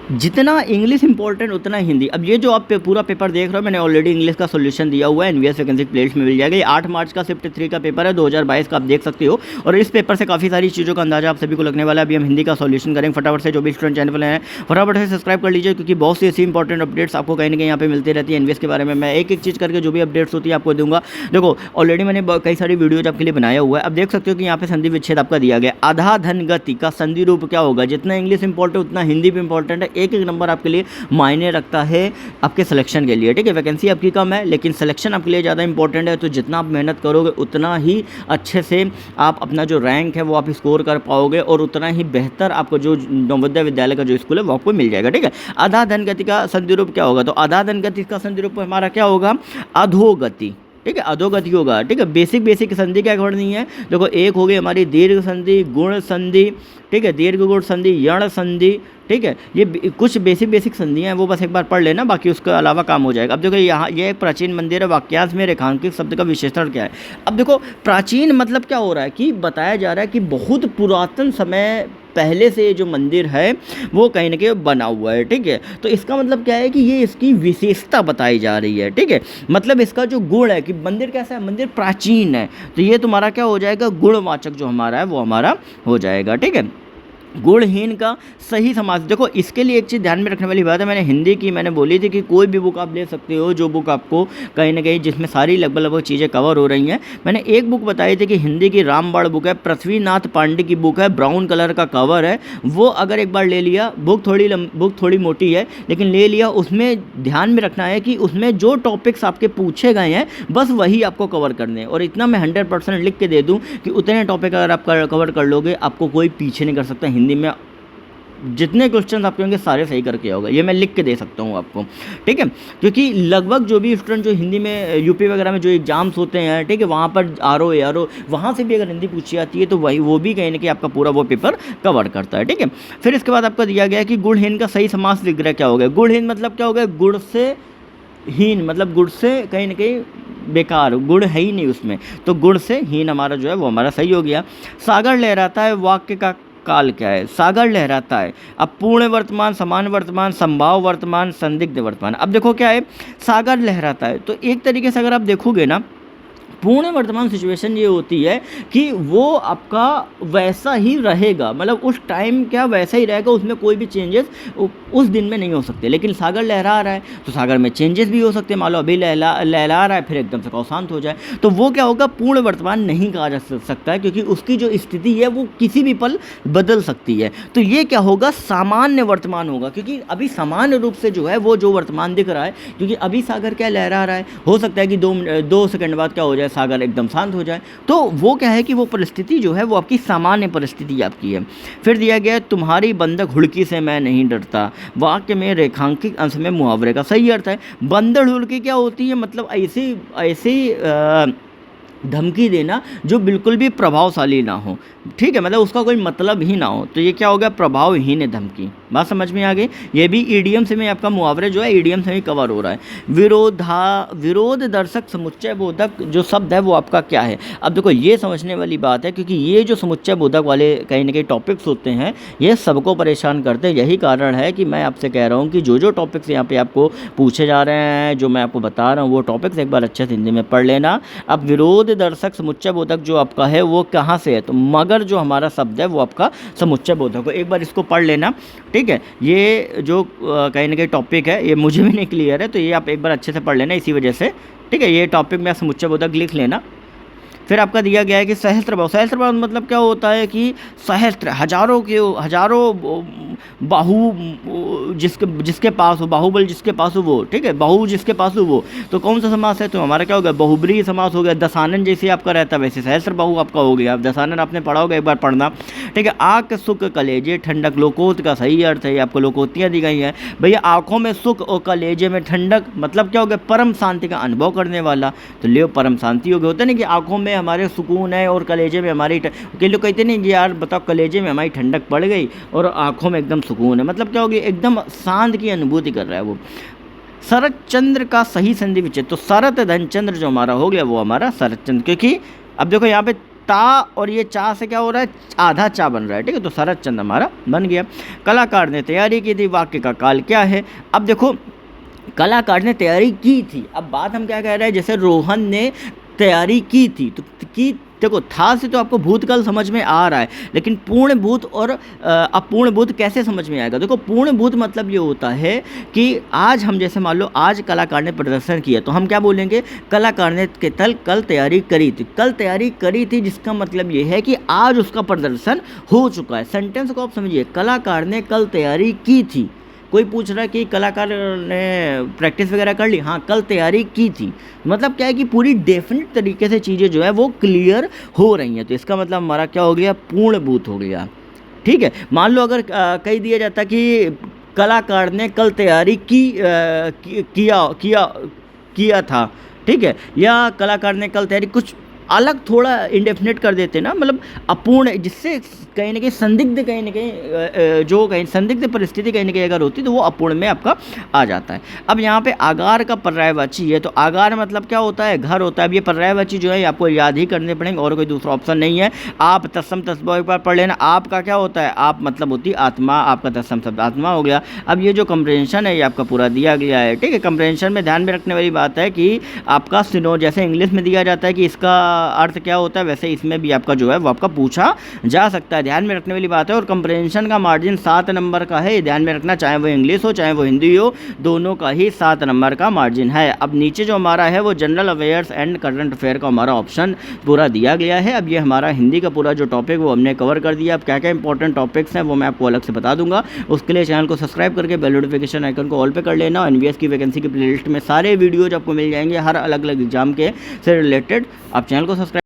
जितना English important उतना हिंदी। अब ये जो आप पूरा पेपर देख रहे हो, मैंने ऑलरेडी इंग्लिश का सॉल्यूशन दिया हुआ है, एनवीएस वैकेंसी प्लेलिस्ट में मिल जाएगा। ये 8 मार्च का शिफ्ट 3 का पेपर है 2022 का, आप देख सकते हो। और इस पेपर से काफ़ी सारी चीज़ों का अंदाजा आप सभी को लगने वाला है। अभी हम हिंदी का सॉल्यूशन करेंगे। फटाफट से जो भी स्टूडेंट चैनल पर हैं फटाफट से सब्सक्राइब कर लीजिए, क्योंकि बहुत सी ऐसी इंपॉर्टेंट अपडेट्स आपको कहीं ना कहीं यहाँ पे मिलती रहती है एनवीएस के बारे में। मैं एक एक चीज़ करके जो भी अपडेट्स होती है आपको दूंगा। देखो ऑलरेडी मैंने कई सारी वीडियोज आपके लिए बनाया हुआ है। अब देख सकते हो कि यहाँ पे संधि विच्छेद आपका दिया गया। आधा धन गति का संधि रूप क्या होगा? जितना इंग्लिश इंपॉर्टेंट उतना हिंदी भी इंपॉर्टेंट है। एक एक नंबर आपके लिए मायने रखता है आपके सिलेक्शन के लिए, ठीक है। वैकेंसी आपकी कम है लेकिन सिलेक्शन आपके लिए ज़्यादा इंपॉर्टेंट है। तो जितना आप मेहनत करोगे उतना ही अच्छे से आप अपना जो रैंक है वो आप स्कोर कर पाओगे, और उतना ही बेहतर आपको जो नवोदय विद्यालय का जो स्कूल है वो आपको मिल जाएगा, ठीक है। आधा धन गति का संधि रूप क्या होगा? तो आधा धन गति का संधि रूप हमारा क्या होगा? अधोगति, ठीक है, अधोगति होगा, ठीक है। बेसिक संधि क्या करनी है? देखो एक हो गई हमारी दीर्घ संधि, गुण संधि, ठीक है, दीर्घ गुण संधि, यण संधि, ठीक है। ये कुछ बेसिक संधियाँ हैं, वो बस एक बार पढ़ लेना, बाकी उसके अलावा काम हो जाएगा। अब देखो यहाँ ये एक प्राचीन मंदिर है, वाक्यांश में रेखांकित शब्द का विशेषण क्या है? अब देखो प्राचीन मतलब क्या हो रहा है कि बताया जा रहा है कि बहुत पुरातन समय पहले से ये जो मंदिर है वो कहीं ना कहीं बना हुआ है, ठीक है। तो इसका मतलब क्या है कि ये इसकी विशेषता बताई जा रही है, ठीक है। मतलब इसका जो गुण है कि मंदिर कैसा है, मंदिर प्राचीन है, तो ये तुम्हारा क्या हो जाएगा? गुणवाचक जो हमारा है वो हमारा हो जाएगा, ठीक है। गुणहीन का सही समास। देखो इसके लिए एक चीज़ ध्यान में रखने वाली बात है, मैंने हिंदी की मैंने बोली थी कि कोई भी बुक आप ले सकते हो जो बुक आपको कहीं ना कहीं जिसमें सारी लगभग चीज़ें कवर हो रही हैं। मैंने एक बुक बताई थी कि हिंदी की रामबाण बुक है, पृथ्वीनाथ पांडे की बुक है, ब्राउन कलर का कवर है। वो अगर एक बार ले लिया, बुक थोड़ी मोटी है लेकिन ले लिया, उसमें ध्यान में रखना है कि उसमें जो टॉपिक्स आपके पूछे गए हैं बस वही आपको कवर करने हैं। और इतना मैं 100% लिख के दे दूँ कि उतने टॉपिक अगर आप कवर कर लोगे आपको कोई पीछे नहीं कर सकता। हिंदी में जितने क्वेश्चन आपके होंगे सारे सही करके आओगे, ये मैं लिख के दे सकता हूँ आपको, ठीक है। क्योंकि लगभग जो भी स्टूडेंट जो हिंदी में यूपी वगैरह में जो एग्जाम्स होते हैं, ठीक है, वहाँ पर आर ओ वहाँ से भी अगर हिंदी पूछी जाती है तो वही वो भी कहीं ना कहीं आपका पूरा वो पेपर कवर करता है, ठीक है। फिर इसके बाद आपका दिया गया है कि गुणहीन का सही समास विग्रह क्या हो गया? गुणहीन मतलब क्या हो गया? गुण से हीन, मतलब गुण से कहीं ना कहीं बेकार, गुण है ही नहीं उसमें, तो गुण से हीन हमारा जो है वो हमारा सही हो गया। सागर लहराता है वाक्य का काल क्या है? सागर लहराता है। अब पूर्ण वर्तमान, समान वर्तमान, संभाव वर्तमान, संदिग्ध वर्तमान। अब देखो क्या है, सागर लहराता है तो एक तरीके से अगर आप देखोगे ना, पूर्ण वर्तमान सिचुएशन ये होती है कि वो आपका वैसा ही रहेगा, मतलब उस टाइम क्या वैसा ही रहेगा, उसमें कोई भी चेंजेस उस दिन में नहीं हो सकते। लेकिन सागर लहरा रहा है तो सागर में चेंजेस भी हो सकते हैं, मान लो अभी लहरा रहा है फिर एकदम से शांत हो जाए, तो वो क्या होगा? पूर्ण वर्तमान नहीं कहा जा सकता है, क्योंकि उसकी जो स्थिति है वो किसी भी पल बदल सकती है। तो ये क्या होगा? सामान्य वर्तमान होगा, क्योंकि अभी सामान्य रूप से जो है वो जो वर्तमान दिख रहा है, क्योंकि अभी सागर क्या लहरा रहा है, हो सकता है कि 2 सेकंड बाद क्या हो जाए, सागर एकदम शांत हो जाए। तो वो क्या है कि वो परिस्थिति जो है वो आपकी सामान्य परिस्थिति आपकी है। फिर दिया गया तुम्हारी बंधक हुड़की से मैं नहीं डरता। वाक्य में रेखांकित अंश में मुहावरे का सही अर्थ है। बंधक हुड़की क्या होती है? मतलब ऐसी धमकी देना जो बिल्कुल भी प्रभावशाली ना हो, ठीक है, मतलब उसका कोई मतलब ही ना हो, तो ये क्या हो गया? प्रभावहीन है धमकी। बात समझ में आ गई? ये भी ईडीएम से में आपका मुहावरे जो है ईडीएम से ही कवर हो रहा है। विरोध दर्शक समुच्चय बोधक जो शब्द है वो आपका क्या है? अब देखो ये समझने वाली बात है, क्योंकि ये जो समुच्चय बोधक वाले कहीं ना कहीं टॉपिक्स होते हैं ये सबको परेशान करते हैं। यही कारण है कि मैं आपसे कह रहा हूँ कि जो टॉपिक्स यहाँ पे आपको पूछे जा रहे हैं, जो मैं आपको बता रहा हूँ, वो टॉपिक्स एक बार अच्छे से हिंदी में पढ़ लेना। अब विरोध दर्शक समुच्चय बोधक जो आपका है वो कहाँ से है? तो मगर जो हमारा शब्द है वो आपका समुच्चय बोधक है। एक बार इसको पढ़ लेना, ठीक है। ये जो कहीं ना कहीं टॉपिक है ये मुझे भी नहीं क्लियर है, तो ये आप एक बार अच्छे से पढ़ लेना इसी वजह से, ठीक है। ये टॉपिक में समुच्चय बोधक लिख लेना। फिर आपका दिया गया है कि सहस्त्रभाव। सहस्त्रभाव मतलब क्या होता है कि सहस्त्र, हजारों बाहु जिसके पास हो, बाहुबल जिसके पास हो वो, ठीक है, बाहु जिसके पास हो वो, तो कौन सा समास है? तो हमारा क्या हो गया? बहुब्रीहि समास हो गया। दशानन जैसे आपका रहता है वैसे सहस्त्र बाहु आपका हो गया। दशानन आपने पढ़ा होगा, एक बार पढ़ना, ठीक है। आंख सुख कलेजे ठंडक, लोकोत का सही अर्थ है, आपको लोकोतियाँ दी गई हैं भैया। आंखों में सुख और कलेजे में ठंडक मतलब क्या हो गया? परम शांति का अनुभव करने वाला, तो ले परम शांति हो गया। होता नहीं कि आंखों में हमारे सुकून है और कलेजे में हमारी, कई लोग कहते नहीं कि यार बताओ कलेजे में हमारी ठंडक पड़ गई और आंखों में एकदम सुकून है, मतलब क्या होगी? एकदम शांत की अनुभूति कर रहा है वो। शरत चंद्र का सही संधि विच्छेद, तो शरत धनचंद्र जो हमारा हो गया वो हमारा शरत चंद्र, क्योंकि अब देखो यहाँ पे ता और ये चा से क्या हो रहा है, आधा चा बन रहा है, ठीक है। तो शरद चंद्र हमारा बन गया। कलाकार ने तैयारी की थी, वाक्य का काल क्या है। अब देखो कलाकार ने तैयारी की थी, अब बात हम क्या कह रहे हैं, जैसे रोहन ने तैयारी की थी, तो की देखो था से तो आपको भूतकाल समझ में आ रहा है, लेकिन पूर्ण भूत और अपूर्ण भूत कैसे समझ में आएगा। देखो पूर्ण भूत मतलब ये होता है कि आज हम जैसे मान लो आज कलाकार ने प्रदर्शन किया, तो हम क्या बोलेंगे, कलाकार ने कल तैयारी करी थी, कल तैयारी करी थी, जिसका मतलब ये है कि आज उसका प्रदर्शन हो चुका है। सेंटेंस को आप समझिए, कलाकार ने कल तैयारी की थी। कोई पूछ रहा है कि कलाकार ने प्रैक्टिस वगैरह कर ली, हाँ कल तैयारी की थी, मतलब क्या है कि पूरी डेफिनेट तरीके से चीज़ें जो है वो क्लियर हो रही हैं। तो इसका मतलब हमारा क्या हो गया, पूर्णभूत हो गया, ठीक है। मान लो अगर कही दिया जाता कि कलाकार ने कल तैयारी किया था, ठीक है, या कलाकार ने कल तैयारी, कुछ अलग थोड़ा इंडेफिनेट कर देते ना, मतलब अपूर्ण, जिससे कहीं ना कहीं संदिग्ध, कहीं ना कहीं जो कहीं संदिग्ध परिस्थिति कहीं ना कहीं अगर होती तो वो अपूर्ण में आपका आ जाता है। अब यहाँ पे आगार का पर्यायवाची है, तो आगार मतलब क्या होता है, घर होता है। अब ये पर्यायवाची जो है आपको याद ही करने पड़ेंगे, और कोई दूसरा ऑप्शन नहीं है। आप तत्सम तस्बा एक बार पढ़ लेना। आपका क्या होता है, आप मतलब होती है आत्मा, आपका तत्सम शब्द आत्मा हो गया। अब ये जो कंप्रेंशन है ये आपका पूरा दिया गया है, ठीक है। कंप्रेंशन में ध्यान में रखने वाली बात है कि आपका सुनो, जैसे इंग्लिश में दिया जाता है कि इसका अर्थ क्या होता है, वैसे इसमें भी आपका जो है वो आपका पूछा जा सकता है, ध्यान में रखने वाली बात है। और कंप्रेंशन का मार्जिन 7 नंबर का है, ध्यान में रखना, चाहे वो इंग्लिश हो चाहे वो हिंदी हो, दोनों का ही 7 नंबर का मार्जिन है। अब नीचे जो हमारा है वो जनरल अवेयर्स एंड करंट अफेयर का हमारा ऑप्शन पूरा दिया गया है। अब ये हमारा हिंदी का पूरा जो टॉपिक वो हमने कवर कर दिया। अब क्या क्या इंपॉर्टेंट टॉपिक्स हैं वो मैं आपको अलग से बता दूंगा, उसके लिए चैनल को सब्सक्राइब करके बेल नोटिफिकेशन आइकन को ऑल पे कर लेना। एनवीएस की वैकेंसी की प्लेलिस्ट में सारे वीडियोज आपको मिल जाएंगे, हर अलग अलग एग्जाम के से रिलेटेड। आप चैनल को सब्सक्राइब